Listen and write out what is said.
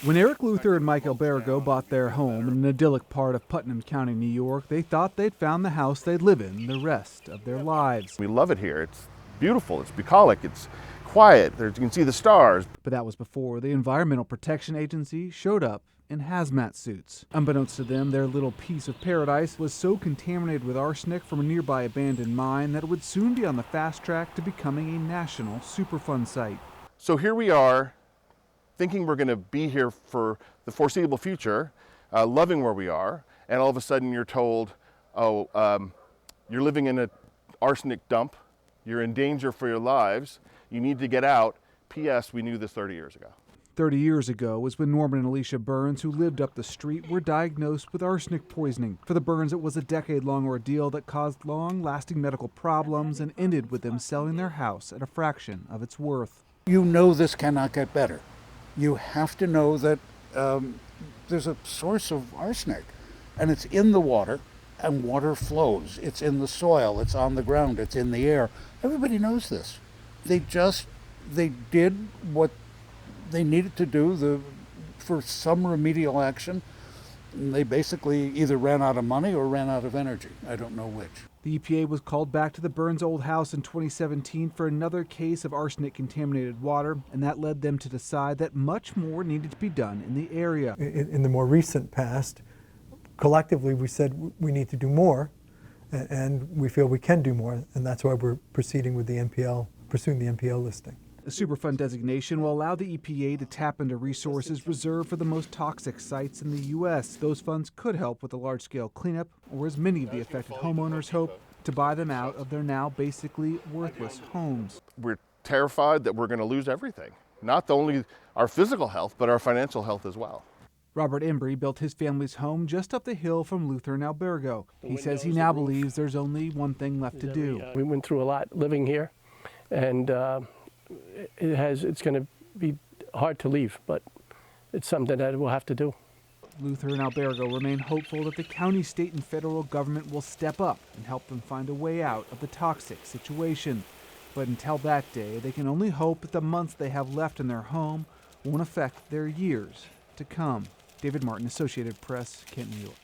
When Eric Luther and Mike Albergo bought their home in an idyllic part of Putnam County, New York, they thought they'd found the house they'd live in the rest of their lives. We love it here. It's beautiful, it's bucolic, it's quiet, you can see the stars. But that was before the Environmental Protection Agency showed up in hazmat suits. Unbeknownst to them, their little piece of paradise was so contaminated with arsenic from a nearby abandoned mine that it would soon be on the fast track to becoming a national Superfund site. So here we are, thinking we're going to be here for the foreseeable future, loving where we are, and all of a sudden you're told, you're living in an arsenic dump, you're in danger for your lives, you need to get out. P.S. We knew this 30 years ago. 30 years ago was when Norman and Alicia Burns, who lived up the street, were diagnosed with arsenic poisoning. For the Burns, it was a decade-long ordeal that caused long-lasting medical problems and ended with them selling their house at a fraction of its worth. You know this cannot get better. You have to know that there's a source of arsenic, and it's in the water, and water flows. It's in the soil, it's on the ground, it's in the air. Everybody knows this. They did what they needed to do for some remedial action. And they basically either ran out of money or ran out of energy. I don't know which. The EPA was called back to the Burns' old house in 2017 for another case of arsenic-contaminated water, and that led them to decide that much more needed to be done in the area. In the more recent past, collectively we said we need to do more, and we feel we can do more, and that's why we're proceeding with the NPL, pursuing the NPL listing. The Superfund designation will allow the EPA to tap into resources reserved for the most toxic sites in the U.S. Those funds could help with the large-scale cleanup, or as many of the affected homeowners hope, to buy them out of their now basically worthless homes. We're terrified that we're going to lose everything. Not only our physical health, but our financial health as well. Robert Embry built his family's home just up the hill from Luther and Albergo. He says he now believes there's only one thing left to do. We went through a lot living here, and it's going to be hard to leave, but it's something that we'll have to do. Luther and Albergo remain hopeful that the county, state, and federal government will step up and help them find a way out of the toxic situation. But until that day, they can only hope that the months they have left in their home won't affect their years to come. David Martin, Associated Press, Kent, New York.